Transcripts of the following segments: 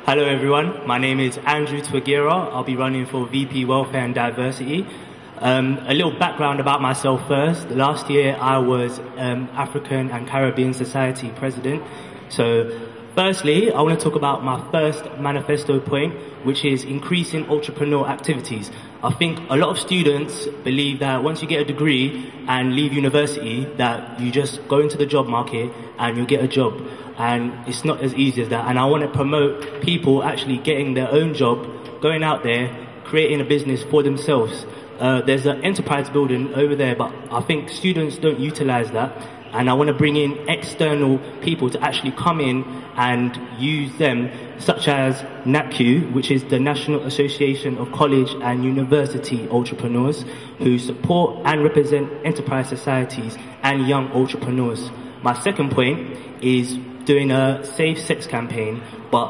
Hello everyone, my name is Andrew Twagira. I'll be running for VP Welfare and Diversity. A little background about myself first. Last year I was African and Caribbean Society President. So firstly, I want to talk about my first manifesto point, which is increasing entrepreneurial activities. I think a lot of students believe that once you get a degree and leave university, that you just go into the job market and you get a job. And it's not as easy as that. And I want to promote people actually getting their own job, going out there, creating a business for themselves. There's an enterprise building over there, but I think students don't utilize that. And I want to bring in external people to actually come in and use them, such as NACU, which is the National Association of College and University Entrepreneurs, who support and represent enterprise societies and young entrepreneurs. My second point is doing a safe sex campaign, but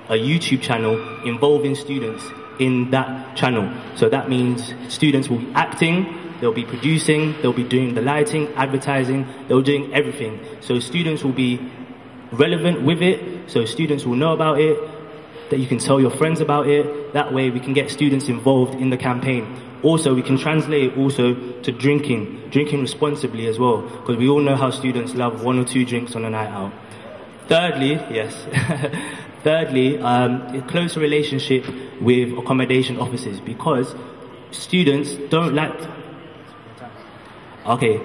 a YouTube channel involving students in that channel. So that means students will be acting, they'll be producing, they'll be doing the lighting, advertising, they'll be doing everything. So students will be relevant with it, so students will know about it, that you can tell your friends about it. That way we can get students involved in the campaign. Also, we can translate it also to drinking responsibly as well, because we all know how students love 1 or 2 drinks on a night out. Thirdly, a closer relationship with accommodation officers, because students don't like... Okay.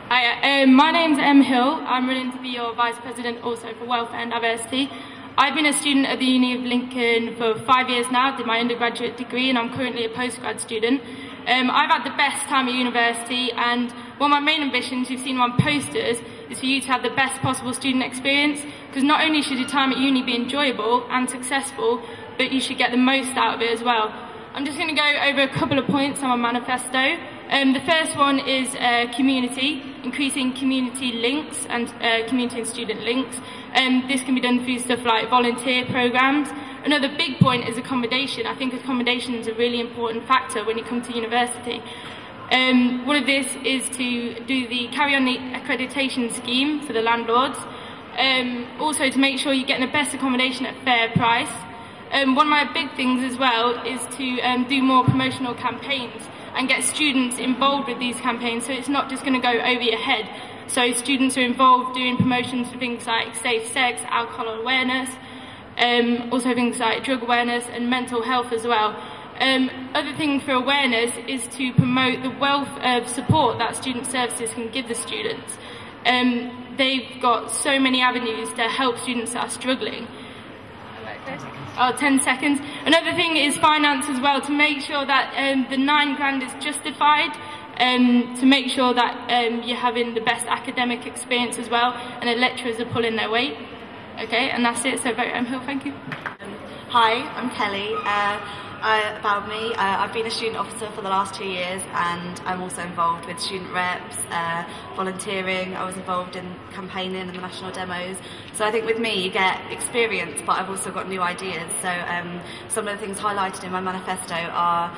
Hi, my name's Em Hill. I'm running to be your Vice President also for Welfare and Diversity. I've been a student at the Uni of Lincoln for 5 years now, did my undergraduate degree, and I'm currently a postgrad student. I've had the best time at university, and one of my main ambitions, you've seen on posters, is for you to have the best possible student experience, because not only should your time at uni be enjoyable and successful, but you should get the most out of it as well. I'm just going to go over a couple of points on my manifesto. The first one is community, increasing community links and community and student links. This can be done through stuff like volunteer programs. Another big point is accommodation. I think accommodation is a really important factor when you come to university. One of this is to carry on the accreditation scheme for the landlords. Also to make sure you're getting the best accommodation at a fair price. One of my big things as well is to do more promotional campaigns and get students involved with these campaigns, so it's not just going to go over your head. So students are involved doing promotions for things like safe sex, alcohol awareness, also things like drug awareness and mental health as well. Other thing for awareness is to promote the wealth of support that student services can give the students. They've got so many avenues to help students that are struggling. 10 seconds. Another thing is finance as well, to make sure that the £9 is justified, to make sure that you're having the best academic experience as well, and the lecturers are pulling their weight. Okay, and that's it, so vote Hill, thank you. Hi, I'm Kelly. About me, I've been a student officer for the last 2 years, and I'm also involved with student reps, volunteering. I was involved in campaigning and the national demos. So I think with me you get experience, but I've also got new ideas. So some of the things highlighted in my manifesto are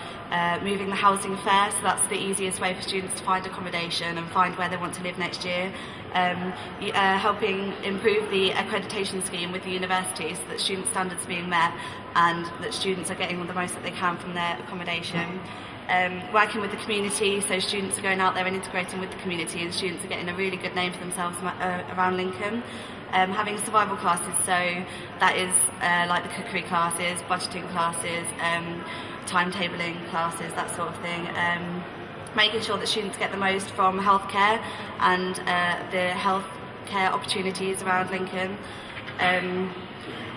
moving the housing fair, so that's the easiest way for students to find accommodation and find where they want to live next year. Helping improve the accreditation scheme with the university so that student standards are being met and that students are getting the most that they can from their accommodation. Working with the community, so students are going out there and integrating with the community, and students are getting a really good name for themselves around Lincoln. Having survival classes, so that is like the cookery classes, budgeting classes, timetabling classes, that sort of thing. Making sure that students get the most from healthcare and the healthcare opportunities around Lincoln.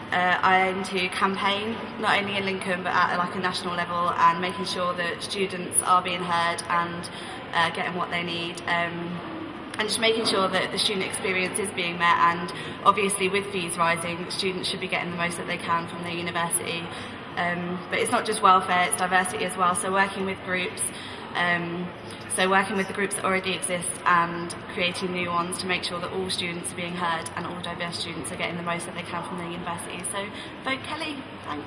I aim to campaign, not only in Lincoln but at like a national level, and making sure that students are being heard and getting what they need. And just making sure that the student experience is being met, and obviously with fees rising, students should be getting the most that they can from their university. But it's not just welfare, it's diversity as well, so working with groups. So working with the groups that already exist and creating new ones to make sure that all students are being heard and all diverse students are getting the most that they can from their university. So vote Kelly, thanks.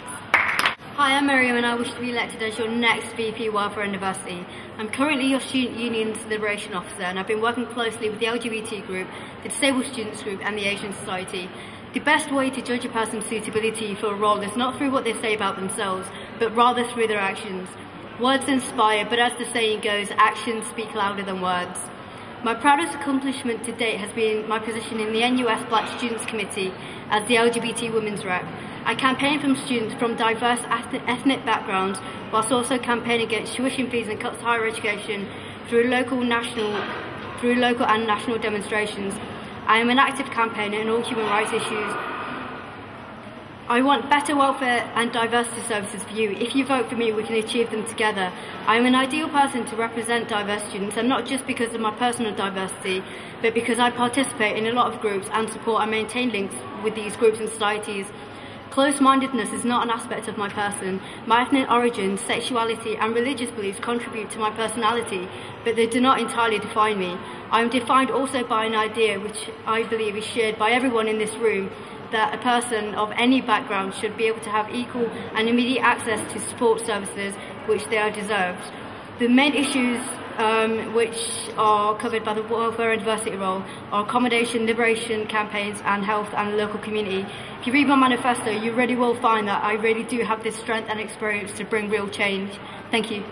Hi, I'm Maryam and I wish to be elected as your next VP Welfare and Diversity. I'm currently your Student Union's Liberation Officer, and I've been working closely with the LGBT group, the Disabled Students group and the Asian Society The best way to judge a person's suitability for a role is not through what they say about themselves, but rather through their actions. Words inspire, but as the saying goes, actions speak louder than words. My proudest accomplishment to date has been my position in the NUS Black Students Committee as the LGBT Women's Rep. I campaign from students from diverse ethnic backgrounds, whilst also campaigning against tuition fees and cuts to higher education through local and national demonstrations. I am an active campaigner in all human rights issues. I want better welfare and diversity services for you. If you vote for me, we can achieve them together. I am an ideal person to represent diverse students, and not just because of my personal diversity, but because I participate in a lot of groups and support and maintain links with these groups and societies. Close-mindedness is not an aspect of my person. My ethnic origins, sexuality and religious beliefs contribute to my personality, but they do not entirely define me. I am defined also by an idea which I believe is shared by everyone in this room, that a person of any background should be able to have equal and immediate access to support services which they are deserved. The main issues which are covered by the welfare and diversity role are accommodation, liberation campaigns and health and local community. If you read my manifesto, you really will find that I really do have this strength and experience to bring real change. Thank you.